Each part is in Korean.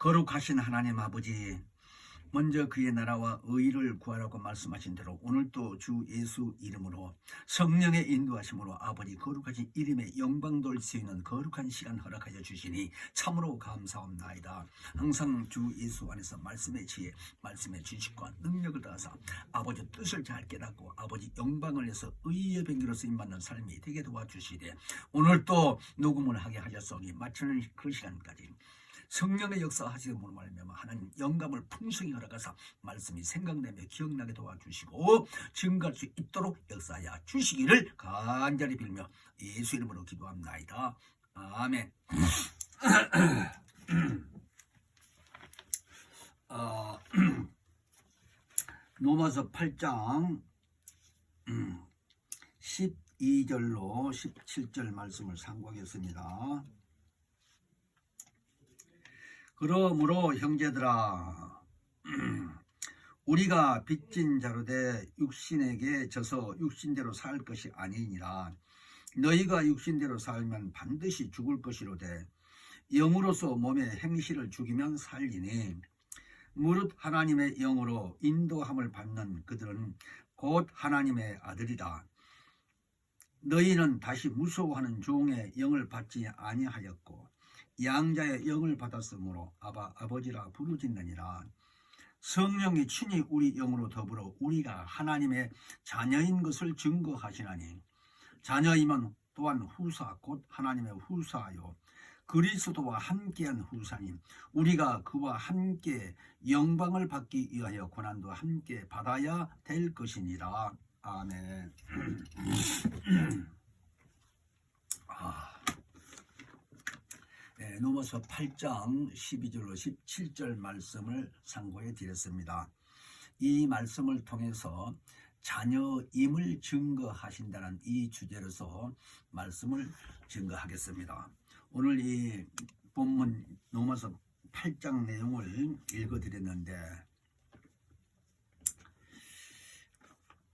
거룩하신 하나님 아버지, 먼저 그의 나라와 의를 구하라고 말씀하신 대로 오늘도 주 예수 이름으로 성령의 인도하심으로 아버지 거룩하신 이름의 영광 돌 수 있는 거룩한 시간 허락하여 주시니 참으로 감사합나이다. 항상 주 예수 안에서 말씀의 지혜, 말씀의 지식과 능력을 다하사 아버지 뜻을 잘 깨닫고 아버지 영광을 해서 의의 병기로 쓰임받는 삶이 되게 도와주시되, 오늘도 녹음을 하게 하셨으니 마치는 그 시간까지 성령의 역사하시므로 말미암아 하나님 영감을 풍성히 허락하사 말씀이 생각나며 기억나게 도와주시고 증거할 수 있도록 역사하여 주시기를 간절히 빌며 예수 이름으로 기도합나이다. 아멘. 로마서 8장 12절로 17절 말씀을 상고하겠습니다. 그러므로 형제들아, 우리가 빚진 자로 돼 육신에게 져서 육신대로 살 것이 아니니라. 너희가 육신대로 살면 반드시 죽을 것이로되 영으로서 몸의 행실을 죽이면 살리니, 무릇 하나님의 영으로 인도함을 받는 그들은 곧 하나님의 아들이다. 너희는 다시 무서워하는 종의 영을 받지 아니하였고 양자의 영을 받았으므로 아바 아버지라 부르짖느니라. 성령이 친히 우리 영으로 더불어 우리가 하나님의 자녀인 것을 증거하시나니, 자녀이면 또한 후사 곧 하나님의 후사요 그리스도와 함께한 후사님, 우리가 그와 함께 영광을 받기 위하여 고난도 함께 받아야 될 것이니라. 아멘. 로마서 8장 12절로 17절 말씀을 상고해 드렸습니다. 이 말씀을 통해서 자녀임을 증거하신다는 이 주제로서 말씀을 증거하겠습니다. 오늘 이 본문 로마서 8장 내용을 읽어드렸는데,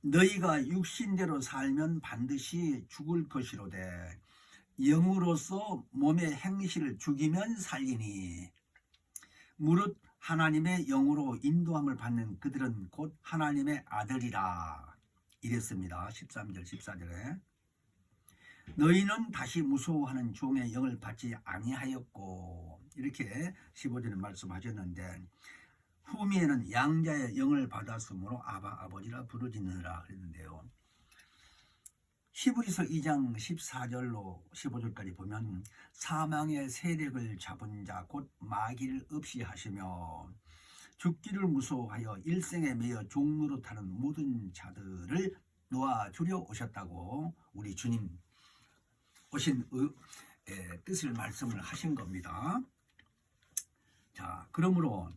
너희가 육신대로 살면 반드시 죽을 것이로되 영으로서 몸의 행실을 죽이면 살리니, 무릇 하나님의 영으로 인도함을 받는 그들은 곧 하나님의 아들이라. 이랬습니다. 13절 14절에 너희는 다시 무서워하는 종의 영을 받지 아니하였고, 이렇게 15절에 말씀하셨는데, 후미에는 양자의 영을 받았으므로 아바 아버지라 부르짖느라 그랬는데요. 히브리서 2장 14절로 15절까지 보면 사망의 세력을 잡은 자 곧 마귀를 없이 하시며 죽기를 무서워하여 일생에 매여 종로로 타는 모든 자들을 놓아주려 오셨다고 우리 주님 오신 뜻을 말씀을 하신 겁니다. 자, 그러므로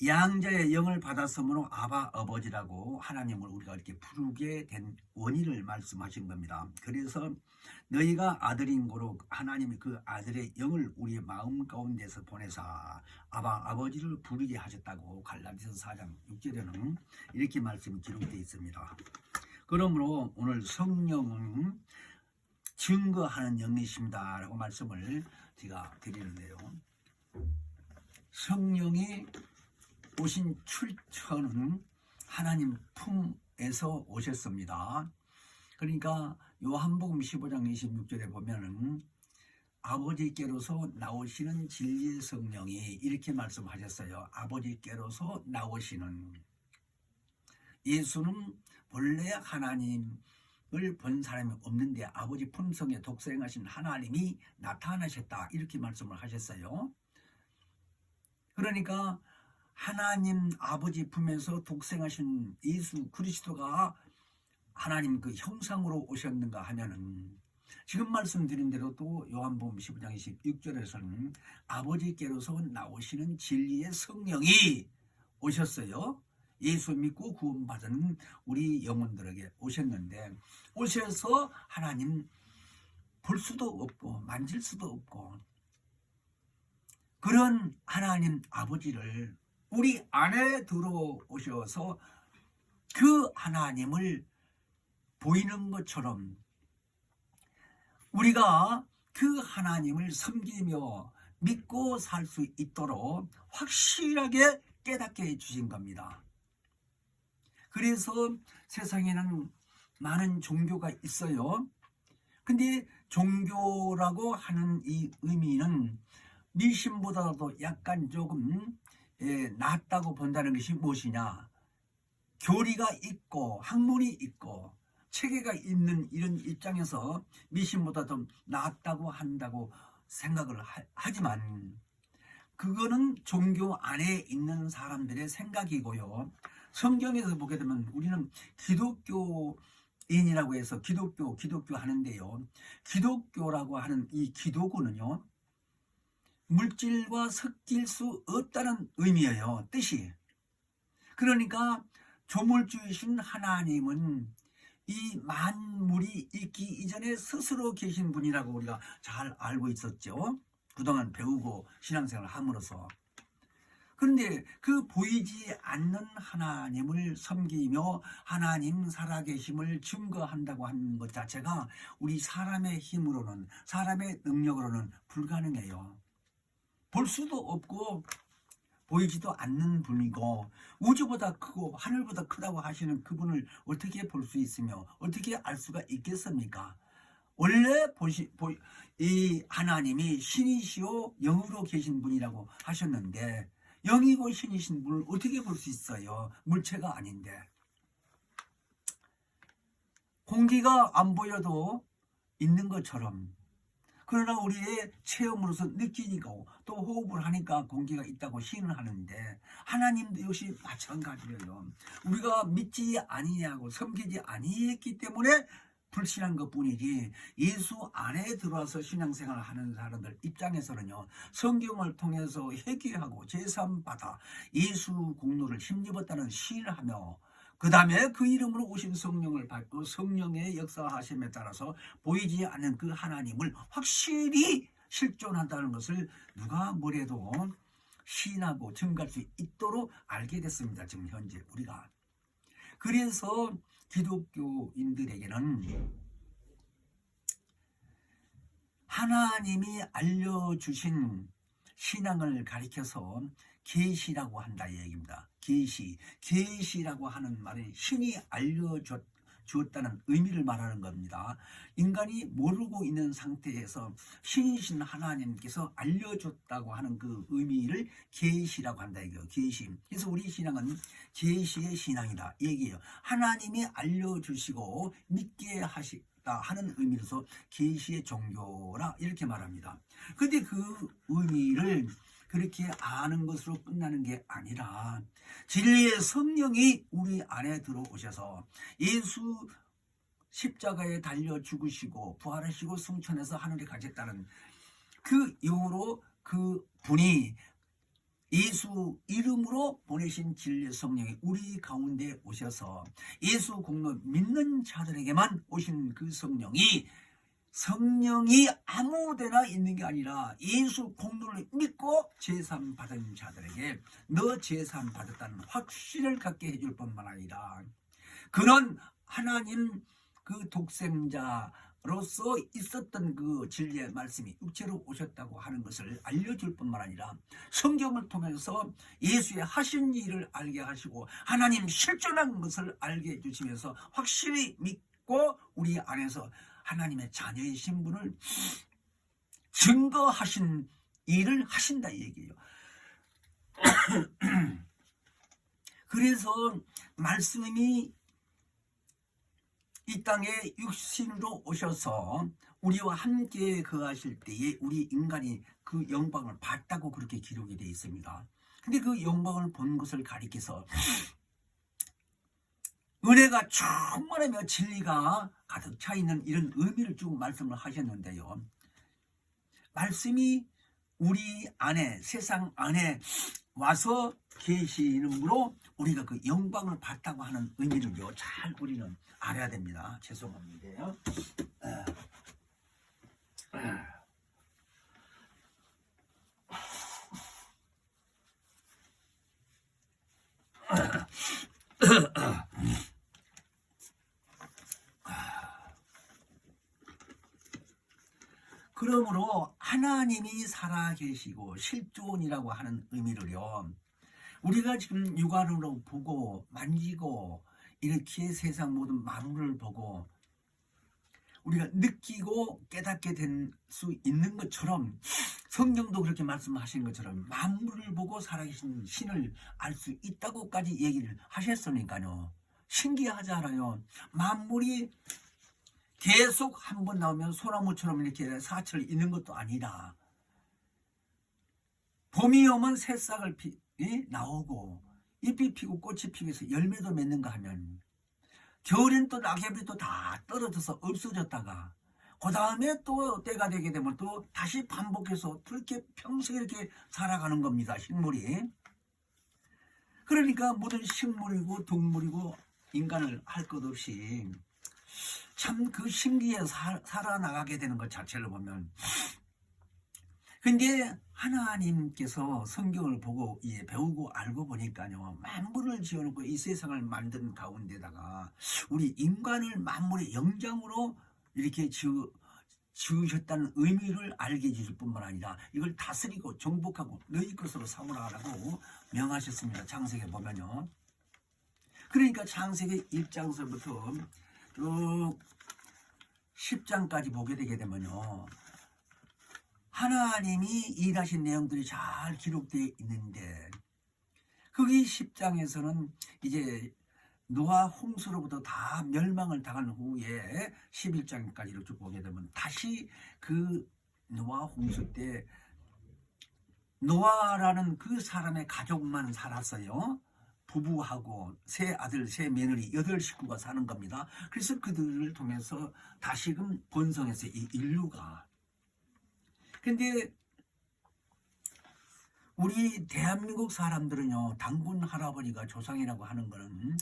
양자의 영을 받았으므로 아바 아버지라고 하나님을 우리가 이렇게 부르게 된 원인을 말씀하신 겁니다. 그래서 너희가 아들인 고로 하나님이 그 아들의 영을 우리의 마음 가운데서 보내사 아바 아버지를 부르게 하셨다고 갈라디아서 4장 6절에는 이렇게 말씀이 기록되어 있습니다. 그러므로 오늘 성령은 증거하는 영이십니다 라고 말씀을 제가 드리는데요, 성령이 오신 출처는 하나님 품에서 오셨습니다. 그러니까 요한복음 15장 26절에 보면은 아버지께로서 나오시는 진리의 성령이 이렇게 말씀하셨어요. 아버지께로서 나오시는, 예수는 본래 하나님을 본 사람이 없는데 아버지 품성에 독생하신 하나님이 나타나셨다, 이렇게 말씀을 하셨어요. 그러니까 하나님 아버지 품에서 독생하신 예수 그리스도가 하나님 그 형상으로 오셨는가 하면은, 지금 말씀드린 대로 또 요한복음 15장 26절에서는 아버지께로서 나오시는 진리의 성령이 오셨어요. 예수 믿고 구원받은 우리 영혼들에게 오셨는데, 오셔서 하나님 볼 수도 없고 만질 수도 없고 그런 하나님 아버지를 우리 안에 들어오셔서 그 하나님을 보이는 것처럼 우리가 그 하나님을 섬기며 믿고 살 수 있도록 확실하게 깨닫게 해주신 겁니다. 그래서 세상에는 많은 종교가 있어요. 근데 종교라고 하는 이 의미는 미신보다도 약간 조금 낫다고 본다는 것이 무엇이냐? 교리가 있고 학문이 있고 체계가 있는 이런 입장에서 미신보다 좀 낫다고 한다고 생각을 하지만 그거는 종교 안에 있는 사람들의 생각이고요. 성경에서 보게 되면 우리는 기독교인이라고 해서 기독교 하는데요. 기독교라고 하는 이 기독교는요, 물질과 섞일 수 없다는 의미예요. 뜻이. 그러니까 조물주이신 하나님은 이 만물이 있기 이전에 스스로 계신 분이라고 우리가 잘 알고 있었죠. 그동안 배우고 신앙생활을 함으로써. 그런데 그 보이지 않는 하나님을 섬기며 하나님 살아계심을 증거한다고 하는 것 자체가 우리 사람의 힘으로는, 사람의 능력으로는 불가능해요. 볼 수도 없고 보이지도 않는 분이고 우주보다 크고 하늘보다 크다고 하시는 그분을 어떻게 볼 수 있으며 어떻게 알 수가 있겠습니까? 원래 이 하나님이 신이시오 영으로 계신 분이라고 하셨는데 영이고 신이신 분을 어떻게 볼 수 있어요? 물체가 아닌데. 공기가 안 보여도 있는 것처럼, 그러나 우리의 체험으로서 느끼니까 또 호흡을 하니까 공기가 있다고 시인을 하는데 하나님도 역시 마찬가지예요. 우리가 믿지 아니하고 섬기지 아니했기 때문에 불신한 것뿐이지 예수 안에 들어와서 신앙생활을 하는 사람들 입장에서는요, 성경을 통해서 회개하고 제사받아 예수 공로를 힘입었다는 시인을 하며 그 다음에 그 이름으로 오신 성령을 받고 성령의 역사하심에 따라서 보이지 않는 그 하나님을 확실히 실존한다는 것을 누가 뭐래도 시인하고 증거할 수 있도록 알게 됐습니다. 지금 현재 우리가. 그래서 기독교인들에게는 하나님이 알려주신 신앙을 가리켜서 계시라고 한다 이 얘기입니다. 계시라고 하는 말이 신이 알려주었다는 의미를 말하는 겁니다. 인간이 모르고 있는 상태에서 신이신 하나님께서 알려줬다고 하는 그 의미를 계시라고 한다 이거예요. 계시. 그래서 우리 신앙은 계시의 신앙이다 이 얘기예요. 하나님이 알려주시고 믿게 하시다 하는 의미로서 계시의 종교라 이렇게 말합니다. 근데 그 의미를 그렇게 아는 것으로 끝나는 게 아니라 진리의 성령이 우리 안에 들어오셔서 예수 십자가에 달려 죽으시고 부활하시고 승천해서 하늘에 가셨다는 그 이후로 그 분이 예수 이름으로 보내신 진리의 성령이 우리 가운데 오셔서 예수 공로 믿는 자들에게만 오신 그 성령이 아무데나 있는 게 아니라 예수 공로를 믿고 제삼 받은 자들에게 너 제삼 받았다는 확신을 갖게 해줄 뿐만 아니라 그런 하나님 그 독생자로서 있었던 그 진리의 말씀이 육체로 오셨다고 하는 것을 알려줄 뿐만 아니라 성경을 통해서 예수의 하신 일을 알게 하시고 하나님 실존한 것을 알게 해주시면서 확실히 믿고 우리 안에서 하나님의 자녀의 신분을 증거하신 일을 하신다 이 얘기예요. 그래서 말씀이 이 땅에 육신으로 오셔서 우리와 함께 거하실 때에 우리 인간이 그 영광을 봤다고 그렇게 기록이 되어 있습니다. 근데 그 영광을 본 것을 가리켜서 은혜가 충만하며 진리가 가득 차 있는 이런 의미를 쭉 말씀을 하셨는데요. 말씀이 우리 안에 세상 안에 와서 계시는으로 우리가 그 영광을 봤다고 하는 의미를요 잘 우리는 알아야 됩니다. 죄송합니다. 그러므로 하나님이 살아계시고 실존이라고 하는 의미를요, 우리가 지금 육안으로 보고 만지고 이렇게 세상 모든 만물을 보고 우리가 느끼고 깨닫게 된 수 있는 것처럼, 성경도 그렇게 말씀하신 것처럼 만물을 보고 살아계신 신을 알 수 있다고까지 얘기를 하셨으니까요. 신기하잖아요. 만물이 계속 한 번 나오면 소나무처럼 이렇게 사철 있는 것도 아니라, 봄이 오면 새싹을 나오고 잎이 피고 꽃이 피고 해서 열매도 맺는가 하면, 겨울엔 또 낙엽이 또 다 떨어져서 없어졌다가 그 다음에 또 때가 되게 되면 또 다시 반복해서 그렇게 평생 이렇게 살아가는 겁니다, 식물이. 그러니까 모든 식물이고 동물이고 인간을 할 것 없이 참 그 신기해 살아나가게 되는 것 자체를 보면. 근데 하나님께서 성경을 보고 배우고 알고 보니까요, 만물을 지어놓고 이 세상을 만든 가운데다가 우리 인간을 만물의 영장으로 이렇게 지으셨다는 의미를 알게 해주실 뿐만 아니라 이걸 다스리고 정복하고 너희 것으로 삼으라고 명하셨습니다. 창세기에 보면요. 그러니까 창세기 1장서부터 쭉 10장까지 보게 되게 되면요, 하나님이 일하신 내용들이 잘 기록되어 있는데, 거기 10장에서는 이제 노아 홍수로부터 다 멸망을 당한 후에 11장까지 이렇게 보게 되면 다시 그 노아 홍수 때 노아라는 그 사람의 가족만 살았어요. 부부하고 세 아들 세 며느리 8식구가 사는 겁니다. 그래서 그들을 통해서 다시금 번성해서 이 인류가. 근데 우리 대한민국 사람들은요, 당군 할아버지가 조상이라고 하는 거는,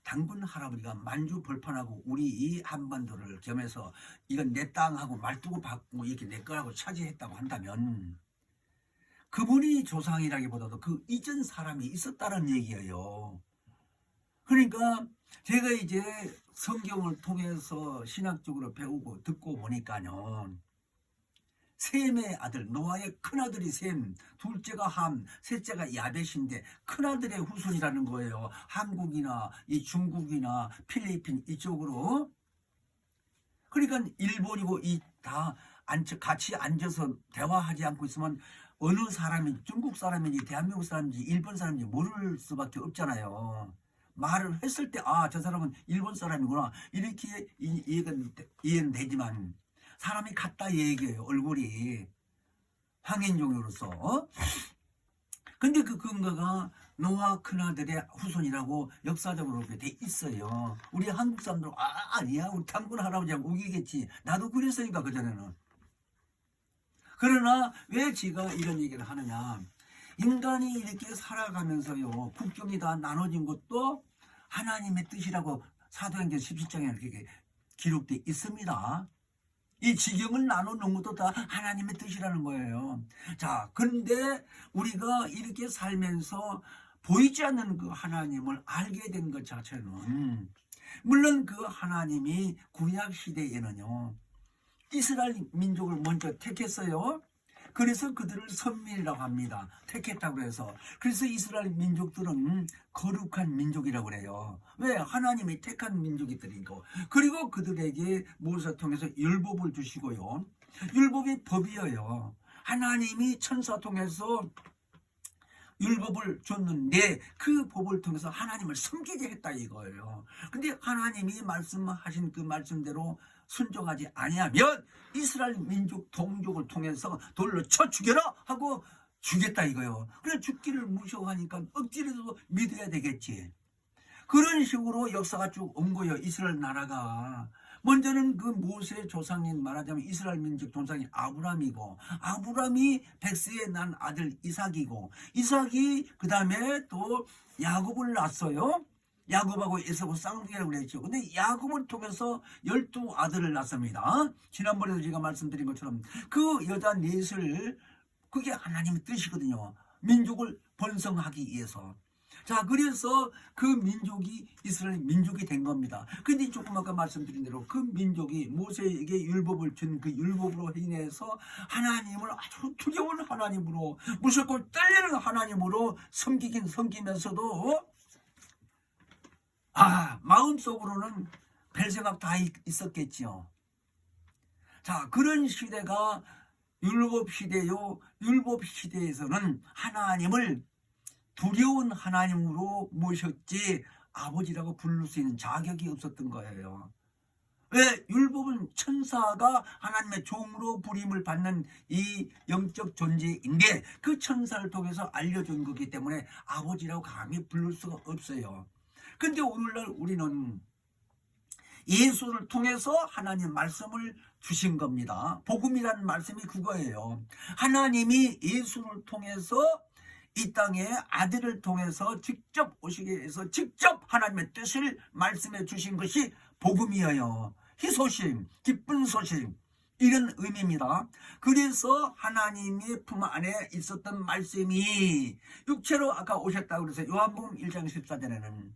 당군 할아버지가 만주 벌판하고 우리 이 한반도를 겸해서 이건 내 땅하고 말두고 받고 이렇게 내 거라고 차지했다고 한다면, 그분이 조상이라기보다도 그 이전 사람이 있었다는 얘기예요. 그러니까 제가 이제 성경을 통해서 신학적으로 배우고 듣고 보니까요, 셈의 아들, 노아의 큰아들이 셈, 둘째가 함, 셋째가 야벳인데 큰아들의 후손이라는 거예요. 한국이나 이 중국이나 필리핀 이쪽으로. 그러니까 일본이고 이 다 같이 앉아서 대화하지 않고 있으면 어느 사람이 중국 사람인지 대한민국 사람인지 일본 사람인지 모를 수밖에 없잖아요. 말을 했을 때 저 사람은 일본 사람이구나 이렇게 이해는 되지만, 사람이 같다 얘기해요, 얼굴이. 황인종으로서. 근데 그 근거가 노아 큰아들의 후손이라고 역사적으로 그렇게 돼 있어요. 우리 한국 사람들은 아니야, 우리 당군 할아버지하고 우기겠지. 나도 그랬으니까 그전에는. 그러나 왜 제가 이런 얘기를 하느냐, 인간이 이렇게 살아가면서요, 국경이 다 나눠진 것도 하나님의 뜻이라고 사도행전 17장에 이렇게 기록되어 있습니다. 이 지경을 나눠놓은 것도 다 하나님의 뜻이라는 거예요. 자, 그런데 우리가 이렇게 살면서 보이지 않는 그 하나님을 알게 된 것 자체는, 물론 그 하나님이 구약 시대에는요, 이스라엘 민족을 먼저 택했어요. 그래서 그들을 선민이라고 합니다. 택했다고 해서. 그래서 이스라엘 민족들은 거룩한 민족이라고 그래요. 왜? 하나님이 택한 민족이들이고. 그리고 그들에게 모세를 통해서 율법을 주시고요. 율법이 법이에요. 하나님이 천사 통해서 율법을 줬는데 그 법을 통해서 하나님을 섬기게 했다 이거예요. 근데 하나님이 말씀하신 그 말씀대로 순종하지 아니하면 이스라엘 민족 동족을 통해서 돌로 쳐 죽여라 하고 죽였다 이거예요. 그래 죽기를 무서워하니까 억지로도 믿어야 되겠지. 그런 식으로 역사가 쭉 온 거예요. 이스라엘 나라가. 먼저는 그 모세 조상인, 말하자면 이스라엘 민족 조상이 아브람이고, 아브람이 백세에 난 아들 이삭이고, 이삭이 그 다음에 또 야곱을 낳았어요. 야곱하고 에사고 쌍둥이라고 그랬죠. 근데 야곱을 통해서 12아들을 낳습니다. 지난번에도 제가 말씀드린 것처럼 그 여자 넷을, 그게 하나님의 뜻이거든요. 민족을 번성하기 위해서. 자, 그래서 그 민족이 이스라엘 민족이 된 겁니다. 근데 조금 아까 말씀드린 대로 그 민족이 모세에게 율법을 준 그 율법으로 인해서 하나님을 아주 두려운 하나님으로, 무섭고 떨리는 하나님으로 섬기긴 섬기면서도 마음속으로는 별 생각 다 있었겠지요. 자, 그런 시대가 율법 시대요. 율법 시대에서는 하나님을 두려운 하나님으로 모셨지 아버지라고 부를 수 있는 자격이 없었던 거예요. 왜? 율법은 천사가 하나님의 종으로 부림을 받는 이 영적 존재인데 그 천사를 통해서 알려준 거기 때문에 아버지라고 감히 부를 수가 없어요. 근데 오늘날 우리는 예수를 통해서 하나님 말씀을 주신 겁니다. 복음이라는 말씀이 그거예요. 하나님이 예수를 통해서 이 땅에 아들을 통해서 직접 오시게 해서 직접 하나님의 뜻을 말씀해 주신 것이 복음이에요. 희소식, 기쁜 소식, 이런 의미입니다. 그래서 하나님의 품 안에 있었던 말씀이 육체로 아까 오셨다고 그래서 요한복음 1장 14절에는,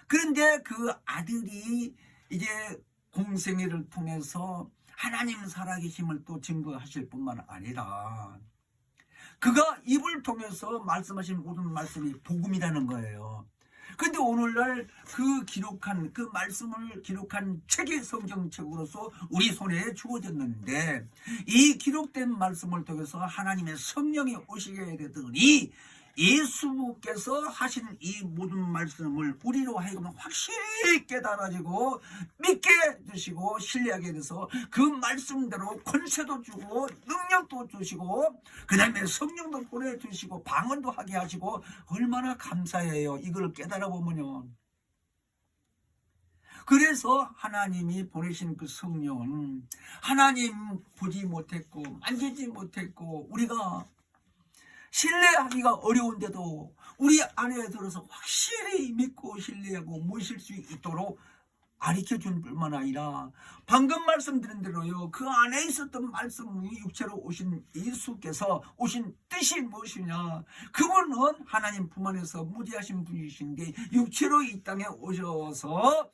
그런데 그 아들이 이제 공생애를 통해서 하나님 살아계심을 또 증거하실 뿐만 아니라 그가 입을 통해서 말씀하신 모든 말씀이 복음이라는 거예요. 근데 오늘날 그 말씀을 기록한 책이 성경책으로서 우리 손에 주어졌는데 이 기록된 말씀을 통해서 하나님의 성령이 오시게 되더니 예수께서 하신 이 모든 말씀을 우리로 하여금 확실히 깨달아지고 믿게 되시고 신뢰하게 돼서 그 말씀대로 권세도 주고 능력도 주시고 그 다음에 성령도 보내주시고 방언도 하게 하시고 얼마나 감사해요. 이걸 깨달아 보면요. 그래서 하나님이 보내신 그 성령은 하나님 보지 못했고 만지지 못했고 우리가 신뢰하기가 어려운데도 우리 안에 들어서 확실히 믿고 신뢰하고 모실 수 있도록 가르쳐준 뿐만 아니라 방금 말씀드린 대로요, 그 안에 있었던 말씀이 육체로 오신 예수께서 오신 뜻이 무엇이냐, 그분은 하나님 품 안에서 무지하신 분이신데 육체로 이 땅에 오셔서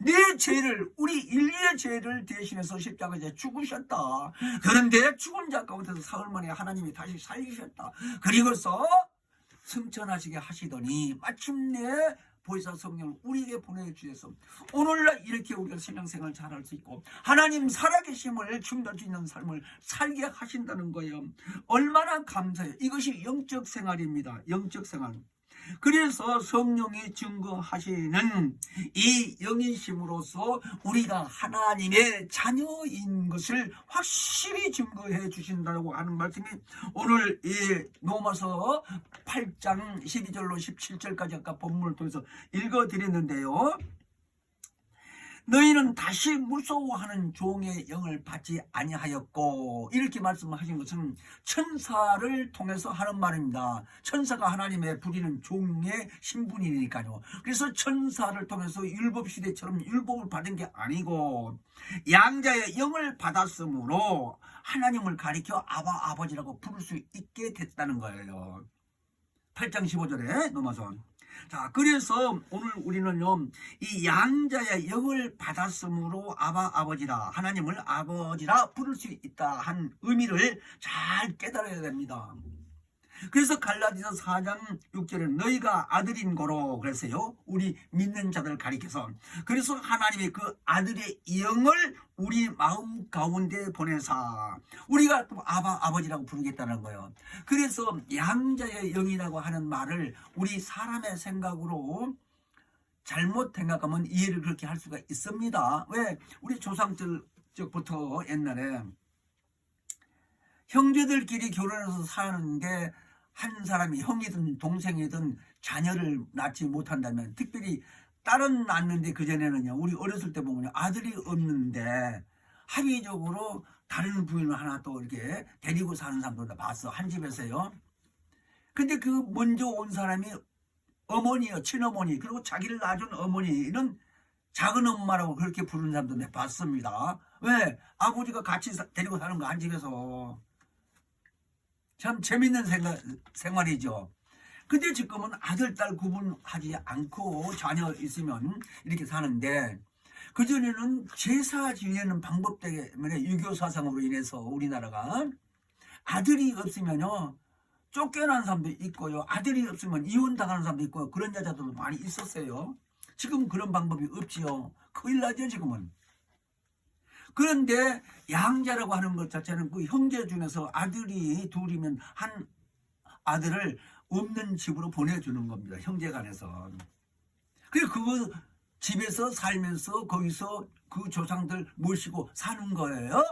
내 죄를, 우리 인류의 죄를 대신해서 십자가에 죽으셨다. 그런데 죽은 자 가운데서 사흘 만에 하나님이 다시 살리셨다. 그리고서 승천하시게 하시더니 마침내 보혜사 성령을 우리에게 보내주셔서 오늘날 이렇게 우리가 신앙생활을 잘할 수 있고 하나님 살아계심을 증거할 수 있는 삶을 살게 하신다는 거예요. 얼마나 감사해요. 이것이 영적 생활입니다. 영적 생활. 그래서 성령이 증거하시는 이 영이심으로써 우리가 하나님의 자녀인 것을 확실히 증거해 주신다고 하는 말씀이 오늘 이 로마서 8장 12절로 17절까지 아까 본문을 통해서 읽어드렸는데요. 너희는 다시 무서워하는 종의 영을 받지 아니하였고, 이렇게 말씀하신 것은 천사를 통해서 하는 말입니다. 천사가 하나님의 부리는 종의 신분이니까요. 그래서 천사를 통해서 율법시대처럼 율법을 받은 게 아니고 양자의 영을 받았으므로 하나님을 가리켜 아버지라고 부를 수 있게 됐다는 거예요. 8장 15절에 넘어서. 자, 그래서 오늘 우리는요, 이 양자의 영을 받았으므로 아버지라, 하나님을 아버지라 부를 수 있다 한 의미를 잘 깨달아야 됩니다. 그래서 갈라디아서 4장 6절에 너희가 아들인 거로 그랬어요. 우리 믿는 자들 가리켜서. 그래서 하나님이 그 아들의 영을 우리 마음 가운데 보내사 우리가 또 아버지라고 부르겠다는 거예요. 그래서 양자의 영이라고 하는 말을 우리 사람의 생각으로 잘못 생각하면 이해를 그렇게 할 수가 있습니다. 왜? 우리 조상들부터 옛날에 형제들끼리 결혼해서 사는데 한 사람이 형이든 동생이든 자녀를 낳지 못한다면, 특별히 딸은 낳는데 그전에는요, 우리 어렸을 때 보면 아들이 없는데 합의적으로 다른 부인을 하나 또 이렇게 데리고 사는 사람도 봤어. 한 집에서요. 근데 그 먼저 온 사람이 어머니요, 친어머니, 그리고 자기를 낳아준 어머니는 작은 엄마라고 그렇게 부르는 사람도 내가 봤습니다. 왜? 아버지가 같이 데리고 사는 거 한 집에서. 참 재밌는 생활이죠. 근데 지금은 아들, 딸 구분하지 않고 자녀 있으면 이렇게 사는데, 그전에는 제사 지내는 방법 때문에 유교 사상으로 인해서 우리나라가 아들이 없으면요 쫓겨난 사람도 있고요, 아들이 없으면 이혼당하는 사람도 있고, 그런 여자들도 많이 있었어요. 지금 그런 방법이 없지요. 큰일 나죠 지금은. 그런데 양자라고 하는 것 자체는 그 형제 중에서 아들이 둘이면 한 아들을 없는 집으로 보내주는 겁니다, 형제간에서. 그리고 그거 집에서 살면서 거기서 그 조상들 모시고 사는 거예요.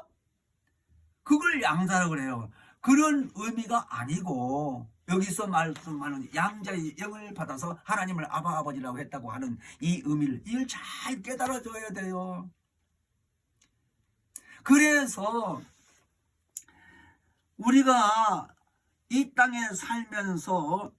그걸 양자라고 그래요. 그런 의미가 아니고, 여기서 말씀하는 양자의 영을 받아서 하나님을 아버지라고 했다고 하는 이 의미를 이걸 잘 깨달아줘야 돼요. 그래서 우리가 이 땅에 살면서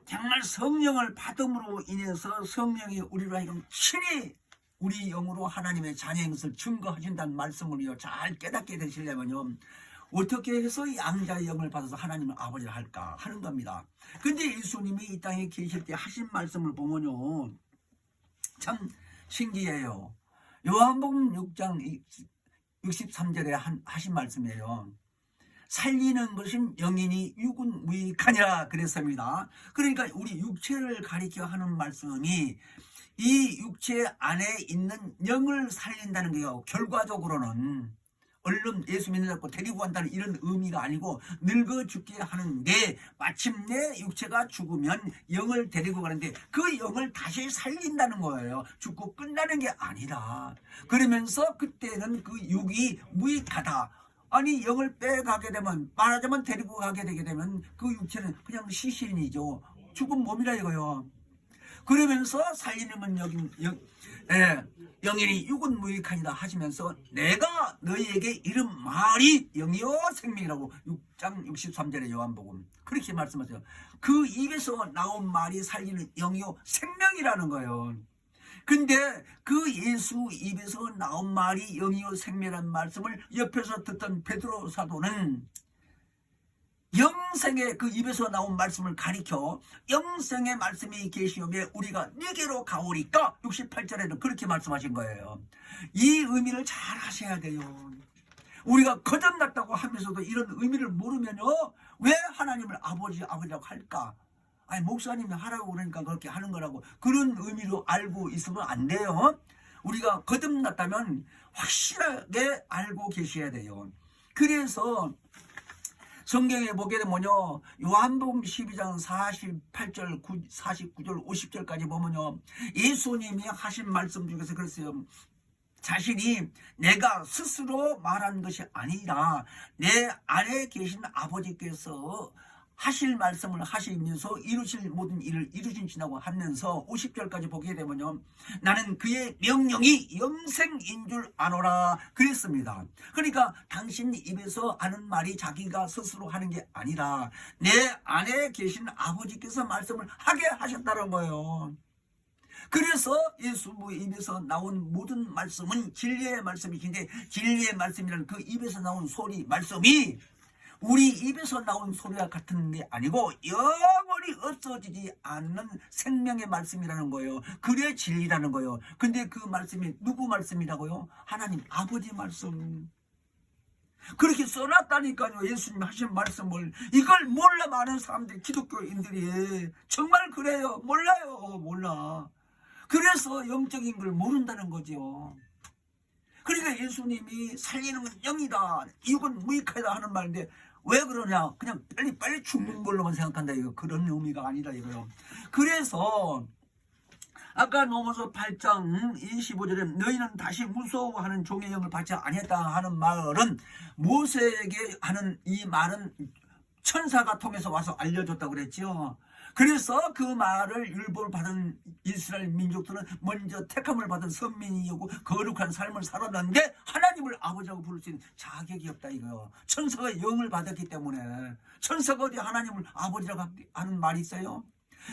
정말 성령을 받음으로 인해서 성령이 우리로 하여금 친히 우리 영으로 하나님의 자녀인 것을 증거하신다는 말씀을요 잘 깨닫게 되시려면요, 어떻게 해서 양자의 영을 받아서 하나님을 아버지를 할까 하는 겁니다. 근데 예수님이 이 땅에 계실 때 하신 말씀을 보면요 참 신기해요. 요한복음 6장 63절에 하신 말씀이에요. 살리는 것은 영이니 육은 무익하니라 그랬습니다. 그러니까 우리 육체를 가리켜 하는 말씀이 이 육체 안에 있는 영을 살린다는 게요, 결과적으로는 얼른 예수 믿는다고 데리고 간다는 이런 의미가 아니고, 늙어 죽게 하는데 마침내 육체가 죽으면 영을 데리고 가는데 그 영을 다시 살린다는 거예요. 죽고 끝나는 게 아니라. 그러면서 그때는 그 육이 무익하다. 아니 영을 빼가게 되면, 말하자면 데리고 가게 되게 되면 그 육체는 그냥 시신이죠. 죽은 몸이라 이거요. 그러면서 살리는 건 영이니 육은 무익하니라 하시면서 내가 너희에게 이른 말이 영이요 생명이라고 6장 63절의 요한복음 그렇게 말씀하세요. 그 입에서 나온 말이 살리는 영이요 생명이라는 거예요. 근데 그 예수 입에서 나온 말이 영이요 생명이라는 말씀을 옆에서 듣던 베드로 사도는 영생의 그 입에서 나온 말씀을 가리켜 영생의 말씀이 계시오매 우리가 네게로 가오리까 68절에는 그렇게 말씀하신 거예요. 이 의미를 잘 하셔야 돼요. 우리가 거듭났다고 하면서도 이런 의미를 모르면요, 왜 하나님을 아버지라고 할까? 아니 목사님이 하라고 그러니까 그렇게 하는 거라고, 그런 의미로 알고 있으면 안 돼요. 우리가 거듭났다면 확실하게 알고 계셔야 돼요. 그래서 성경에 보게 되면요, 요한복음 12장 48절, 49절, 50절까지 보면요, 예수님이 하신 말씀 중에서 그랬어요. 자신이 내가 스스로 말한 것이 아니라 내 안에 계신 아버지께서 하실 말씀을 하시면서 이루실 모든 일을 이루신다고 하면서 50절까지 보게 되면요, 나는 그의 명령이 영생인 줄 아노라 그랬습니다. 그러니까 당신 입에서 하는 말이 자기가 스스로 하는 게 아니라 내 안에 계신 아버지께서 말씀을 하게 하셨다는 거예요. 그래서 예수 입에서 나온 모든 말씀은 진리의 말씀이신데, 진리의 말씀이라는 그 입에서 나온 소리 말씀이 우리 입에서 나온 소리와 같은 게 아니고 영원히 없어지지 않는 생명의 말씀이라는 거예요. 그래 진리라는 거예요. 근데 그 말씀이 누구 말씀이라고요? 하나님 아버지 말씀. 그렇게 써놨다니까요. 예수님 하신 말씀을. 이걸 몰라 많은 사람들, 기독교인들이. 정말 그래요. 몰라요. 몰라. 그래서 영적인 걸 모른다는 거죠. 그러니까 예수님이 살리는 건 영이다, 육은 무익하다 하는 말인데 왜 그러냐? 그냥 빨리 죽는 걸로만 생각한다 이거. 그런 의미가 아니라 이거요. 그래서 아까 넘어서 8장 25절에 너희는 다시 무서워하는 종의 영을 받지 아니했다 하는 말은 모세에게 하는 이 말은 천사가 통해서 와서 알려줬다고 그랬죠. 그래서 그 말을 율법을 받은 이스라엘 민족들은 먼저 택함을 받은 선민이고 거룩한 삶을 살았는데 하나님을 아버지라고 부를 수 있는 자격이 없다 이거요. 천사가 영을 받았기 때문에. 천사가 어디 하나님을 아버지라고 하는 말이 있어요?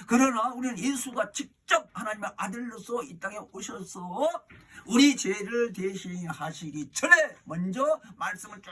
그러나 우리는 예수가 직접 직접 하나님의 아들로서 이 땅에 오셔서 우리 죄를 대신하시기 전에 먼저 말씀을 쭉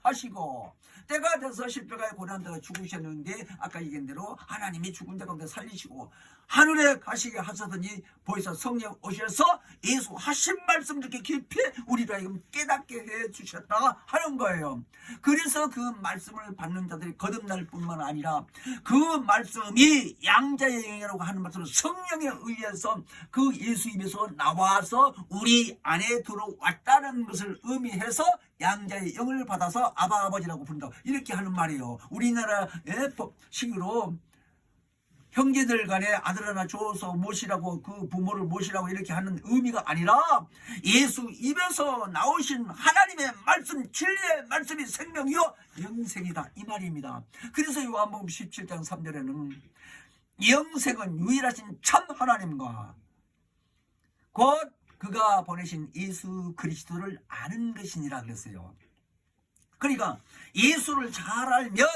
하시고 때가 돼서 십자가에 고난당해 죽으셨는데 아까 얘기한 대로 하나님이 죽은 자 가운데 살리시고 하늘에 가시게 하셨더니 보이사 성령 오셔서 예수 하신 말씀 이렇게 깊이 우리를 깨닫게 해 주셨다 하는 거예요. 그래서 그 말씀을 받는 자들이 거듭날 뿐만 아니라 그 말씀이 양자의 영이라고 하는 말씀은 성령에 의해서 그 예수 입에서 나와서 우리 안에 들어왔다는 것을 의미해서 양자의 영을 받아서 아바 아버지라고 부른다 이렇게 하는 말이에요. 우리나라의 법식으로 형제들 간에 아들 하나 줘서 모시라고 그 부모를 모시라고 이렇게 하는 의미가 아니라 예수 입에서 나오신 하나님의 말씀 진리의 말씀이 생명이요 영생이다 이 말입니다. 그래서 요한복음 17장 3절에는 영생은 유일하신 참 하나님과 곧 그가 보내신 예수 그리스도를 아는 것이니라 그랬어요. 그러니까 예수를 잘 알면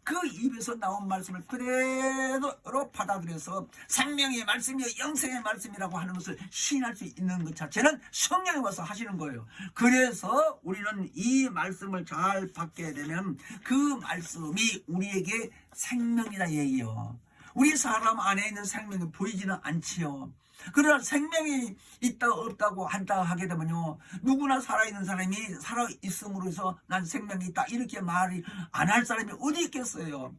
그 입에서 나온 말씀을 그대로 받아들여서 생명의 말씀이요 영생의 말씀이라고 하는 것을 시인할 수 있는 것 자체는 성령이 와서 하시는 거예요. 그래서 우리는 이 말씀을 잘 받게 되면 그 말씀이 우리에게 생명이다 얘기요. 우리 사람 안에 있는 생명이 보이지는 않지요. 그러나 생명이 있다 없다고 한다 하게 되면요 누구나 살아있는 사람이 살아있음으로 해서 난 생명이 있다 이렇게 말이 안 할 사람이 어디 있겠어요.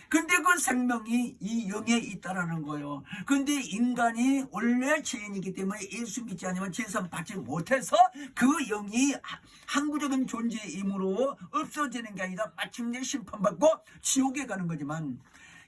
근데 그 생명이 이 영에 있다라는 거예요. 근데 인간이 원래 죄인이기 때문에 예수 믿지 않으면 제사 받지 못해서 그 영이 항구적인 존재이므로 없어지는 게 아니라 마침내 심판받고 지옥에 가는 거지만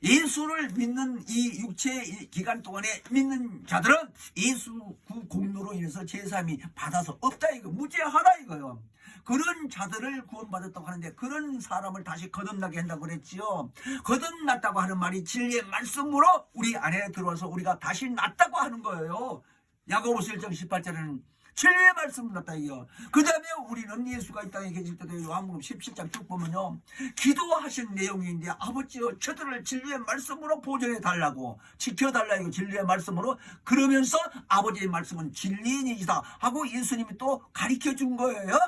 예수를 믿는 이 육체의 기간 동안에 믿는 자들은 예수 그 공로로 인해서 제사함이 받아서 없다 이거 무죄하다 이거요. 그런 자들을 구원받았다고 하는데 그런 사람을 다시 거듭나게 한다고 그랬지요. 거듭났다고 하는 말이 진리의 말씀으로 우리 안에 들어와서 우리가 다시 났다고 하는 거예요. 야고보서 1장 18절에는 진리의 말씀을 났다 이요. 그 다음에 우리는 예수가 이 땅에 계실 때도 요한복음 17장 쭉 보면요 기도하신 내용인데 아버지여 저들을 진리의 말씀으로 보존해 달라고 지켜달라 이거 진리의 말씀으로 그러면서 아버지의 말씀은 진리이다 하고 예수님이 또 가르쳐 준 거예요.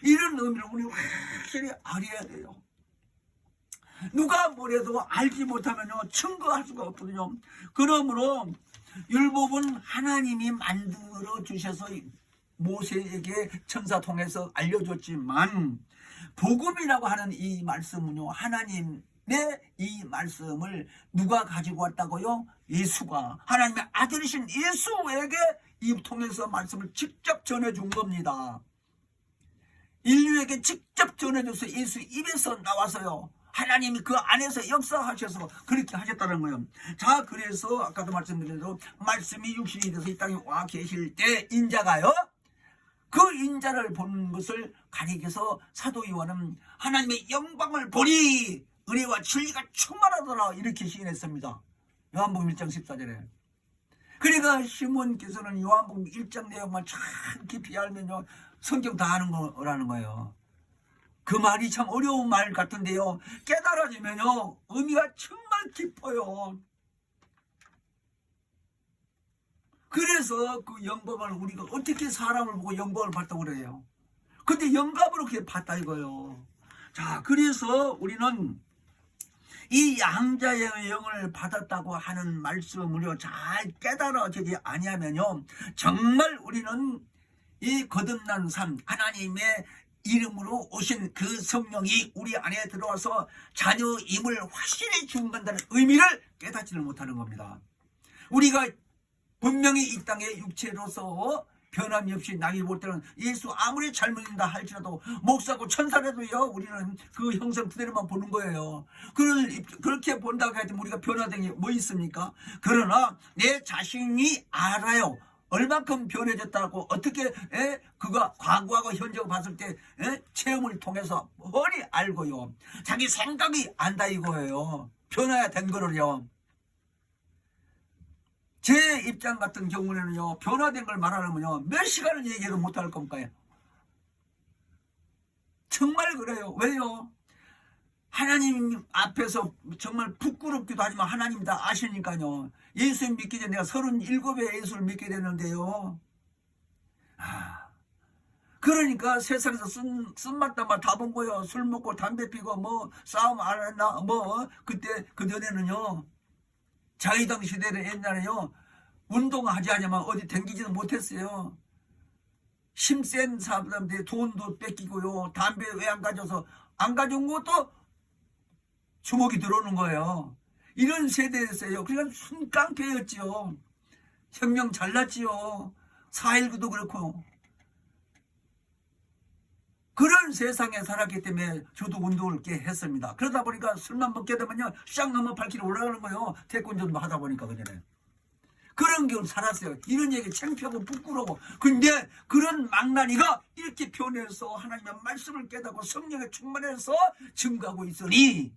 이런 의미를 우리 확실히 알아야 돼요. 누가 뭐래도 알지 못하면요 증거할 수가 없거든요. 그러므로 율법은 하나님이 만들어 주셔서 모세에게 천사 통해서 알려줬지만 복음이라고 하는 이 말씀은요 하나님의 이 말씀을 누가 가지고 왔다고요? 예수가 하나님의 아들이신 예수에게 이 통해서 말씀을 직접 전해준 겁니다. 인류에게 직접 전해줘서 예수 입에서 나와서요 하나님이 그 안에서 역사하셔서 그렇게 하셨다는 거예요. 자 그래서 아까도 말씀드린 대로 말씀이 육신이 돼서 이 땅에 와 계실 때 인자가요 그 인자를 본 것을 가리켜서 사도 요한은 하나님의 영광을 보니 은혜와 진리가 충만하더라 이렇게 시인했습니다. 요한복음 1장 14절에. 그러니까 시몬께서는 요한복음 1장 내용만 참 깊이 알면요 성경 다 아는 거라는 거예요. 그 말이 참 어려운 말 같은데요 깨달아지면요 의미가 정말 깊어요. 그래서 그 영광을 우리가 어떻게 사람을 보고 영광을 받다고 그래요. 근데 영감으로 그렇게 봤다 이거요. 자 그래서 우리는 이 양자의 영을 받았다고 하는 말씀을요 잘 깨달아지지 아니하면요 정말 우리는 이 거듭난 삶 하나님의 이름으로 오신 그 성령이 우리 안에 들어와서 자녀임을 확실히 증거한다는 의미를 깨닫지를 못하는 겁니다. 우리가 분명히 이 땅에 육체로서 변함이 없이 남이 볼 때는 예수 아무리 잘 믿는다 할지라도 목사고 천사라도요 우리는 그 형상 그대로만 보는 거예요. 그렇게 본다고 해도 우리가 변화된 게 뭐 있습니까? 그러나 내 자신이 알아요. 얼만큼 변해졌다고 어떻게 그가 과거하고 현재하고 봤을 때 체험을 통해서 뻔히 알고요. 자기 생각이 안다 이거예요. 변화야 된 거를요. 제 입장 같은 경우에는요 변화된 걸 말하려면요 몇 시간을 얘기해도 못할 겁니까? 정말 그래요. 왜요? 하나님 앞에서 정말 부끄럽기도 하지만 하나님 다 아시니까요. 예수 믿기 전에 내가 37에 예수를 믿게 됐는데요. 그러니까 세상에서 쓴맛단 말 다 본 거예요. 술 먹고 담배 피고 뭐 싸움 안 했나 뭐 그때 그전에는요. 자유당 시대는 옛날에요. 운동하지 않으면 어디 댕기지도 못했어요. 힘센 사람들이 돈도 뺏기고요. 담배 왜 안 가져서 안 가져온 것도 주먹이 들어오는 거예요. 이런 세대였어요. 그러니까 순깡패였지요. 혁명 잘났지요. 4.19도 그렇고. 그런 세상에 살았기 때문에 저도 운동을 꽤 했습니다. 그러다 보니까 술만 먹게 되면요. 쌍 넘어 발길이 올라가는 거예요. 태권도도 하다 보니까 그전에. 그런 경우 살았어요. 이런 얘기 창피하고 부끄러워. 근데 그런 망나니가 이렇게 변해서 하나님의 말씀을 깨닫고 성령에 충만해서 증거하고 있으니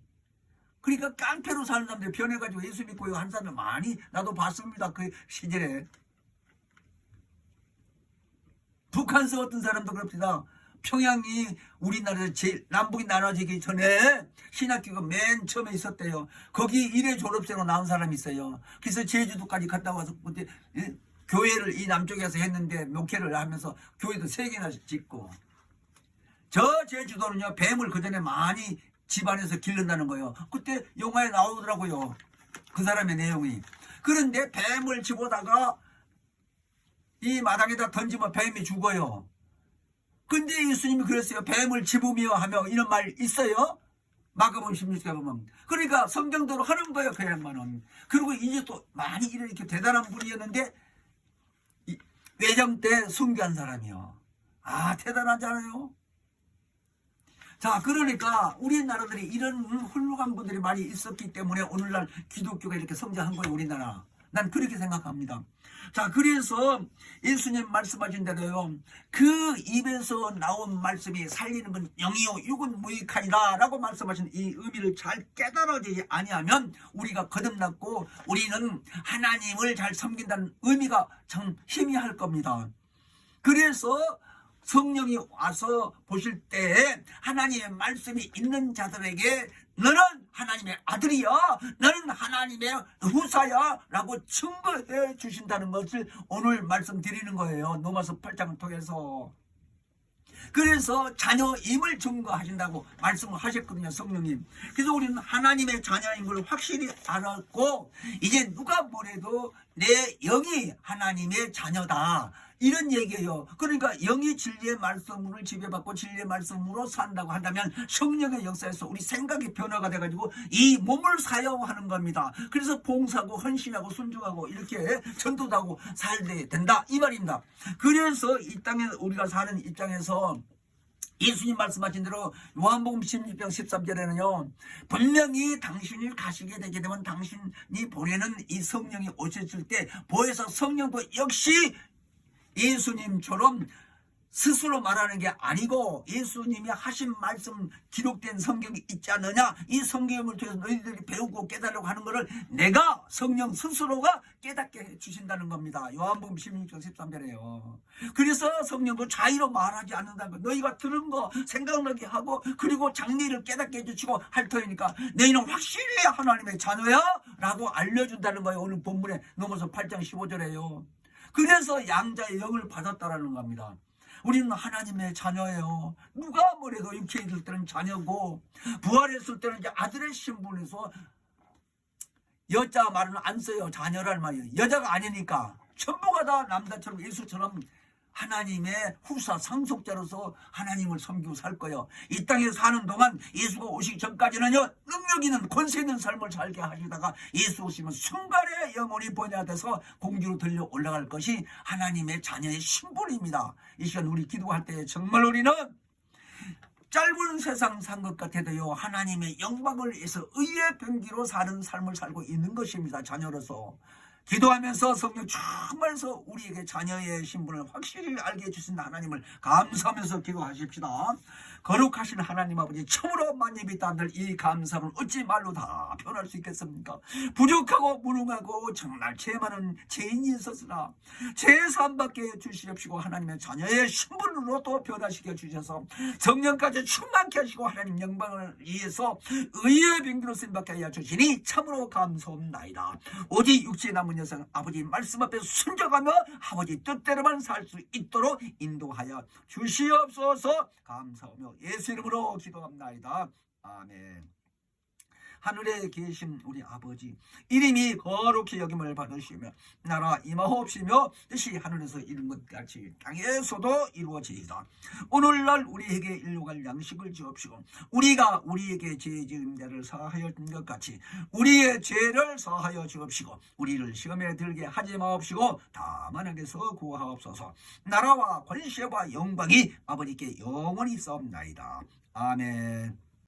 그러니까 깡패로 사는 사람들이 변해가지고 예수 믿고 한 사람들 많이 나도 봤습니다. 그 시절에. 북한서 어떤 사람도 그럽니다. 평양이 우리나라에서 제일 남북이 나눠지기 전에 신학교가 맨 처음에 있었대요. 거기 일회 졸업생으로 나온 사람이 있어요. 그래서 제주도까지 갔다 와서 그때 교회를 이 남쪽에서 했는데 목회를 하면서 교회도 3개나 짓고. 저 제주도는요 뱀을 그전에 많이 집안에서 기른다는 거예요. 그때 영화에 나오더라고요. 그 사람의 내용이. 그런데 뱀을 집어다가 이 마당에다 던지면 뱀이 죽어요. 근데 예수님이 그랬어요. 뱀을 집으며 하며 이런 말 있어요. 마가복음 16장에 보면. 그러니까 성경대로 하는 거예요. 그 양반은. 그리고 이제 또 많이 이렇게 대단한 분이었는데 외정 때 순교한 사람이요. 대단하잖아요. 자, 그러니까 우리나라들이 이런 훌륭한 분들이 많이 있었기 때문에 오늘날 기독교가 이렇게 성장한 거예요. 우리나라. 난 그렇게 생각합니다. 자, 그래서 예수님 말씀하신 대로요. 그 입에서 나온 말씀이 살리는 건 영이요 육은 무익하니라 라고 말씀하신 이 의미를 잘 깨달아지지 아니하면 우리가 거듭났고 우리는 하나님을 잘 섬긴다는 의미가 참 희미할 겁니다. 그래서 성령이 와서 보실 때 하나님의 말씀이 있는 자들에게 너는 하나님의 아들이야, 너는 하나님의 후사야 라고 증거해 주신다는 것을 오늘 말씀드리는 거예요. 로마서 8장을 통해서. 그래서 자녀임을 증거하신다고 말씀을 하셨거든요. 성령님. 그래서 우리는 하나님의 자녀인 걸 확실히 알았고 이제 누가 뭐래도 내 영이 하나님의 자녀다 이런 얘기예요. 그러니까 영이 진리의 말씀을 지배받고 진리의 말씀으로 산다고 한다면 성령의 역사에서 우리 생각이 변화가 돼가지고 이 몸을 사용하는 겁니다. 그래서 봉사하고 헌신하고 순종하고 이렇게 전도도 하고 살게 된다 이 말입니다. 그래서 이 땅에 우리가 사는 입장에서 예수님 말씀하신 대로 요한복음 16장 13절에는요 분명히 당신이 가시게 되게 되면 당신이 보내는 이 성령이 오셨을 때 보혜사 성령도 역시 예수님처럼 스스로 말하는 게 아니고 예수님이 하신 말씀 기록된 성경이 있지 않느냐, 이 성경을 통해서 너희들이 배우고 깨달으려고 하는 것을 내가 성령 스스로가 깨닫게 해주신다는 겁니다. 요한복음 16장 13절에요. 그래서 성령도 자의로 말하지 않는다는 거. 너희가 들은 거 생각나게 하고 그리고 장래를 깨닫게 해주시고 할 터이니까 너희는 확실히 하나님의 자녀야 라고 알려준다는 거예요. 오늘 본문에 넘어서 8장 15절에요. 그래서 양자의 영을 받았다라는 겁니다. 우리는 하나님의 자녀예요. 누가 뭐래도 육체에 있을 때는 자녀고 부활했을 때는 이제 아들의 신분에서 여자 말은 안 써요. 자녀란 말이에요. 여자가 아니니까 전부가 다 남자처럼 예수처럼 하나님의 후사 상속자로서 하나님을 섬기고 살 거예요. 이 땅에 사는 동안 예수가 오시기 전까지는요 능력 있는 권세 있는 삶을 살게 하시다가 예수 오시면 순간에 영혼이 번뇌돼서 공주로 들려 올라갈 것이 하나님의 자녀의 신분입니다. 이 시간 우리 기도할 때 정말 우리는 짧은 세상 산 것 같아도요 하나님의 영광을 위해서 의의 병기로 사는 삶을 살고 있는 것입니다. 자녀로서 기도하면서 성령 충만해서 우리에게 자녀의 신분을 확실히 알게 해주신 하나님을 감사하면서 기도하십시다. 거룩하신 하나님 아버지, 처음으로 만입이 딴들 이 감사를 어찌 말로 다 표현할 수 있겠습니까? 부족하고 무능하고 정말 죄 많은 죄인이 있었으나 죄 사함받게 주시옵시고 하나님의 자녀의 신분으로 또 변화시켜 주셔서 성령까지 충만케 하시고 하나님 영광을 위해서 의의 병기로 쓰임받게 하여 주시니 참으로 감사옵나이다. 오직 육체에 남은 여성 아버지 말씀 앞에 순종하며 아버지 뜻대로만 살 수 있도록 인도하여 주시옵소서. 감사하며 예수 이름으로 기도합나이다. 아멘. 하늘에 계신 우리 아버지, 이름이 거룩히 여김을 받으시며 나라 임하옵시며 뜻이 하늘에서 이룬 것 같이 땅에서도 이루어지이다. 오늘날 우리에게 일용할 양식을 주옵시고 우리가 우리에게 죄 지은 자를 사하여 준 것 같이 우리의 죄를 사하여 주옵시고 우리를 시험에 들게 하지 마옵시고 다만 악에서 구하옵소서. 나라와 권세와 영광이 아버지께 영원히 있사옵나이다. 아멘.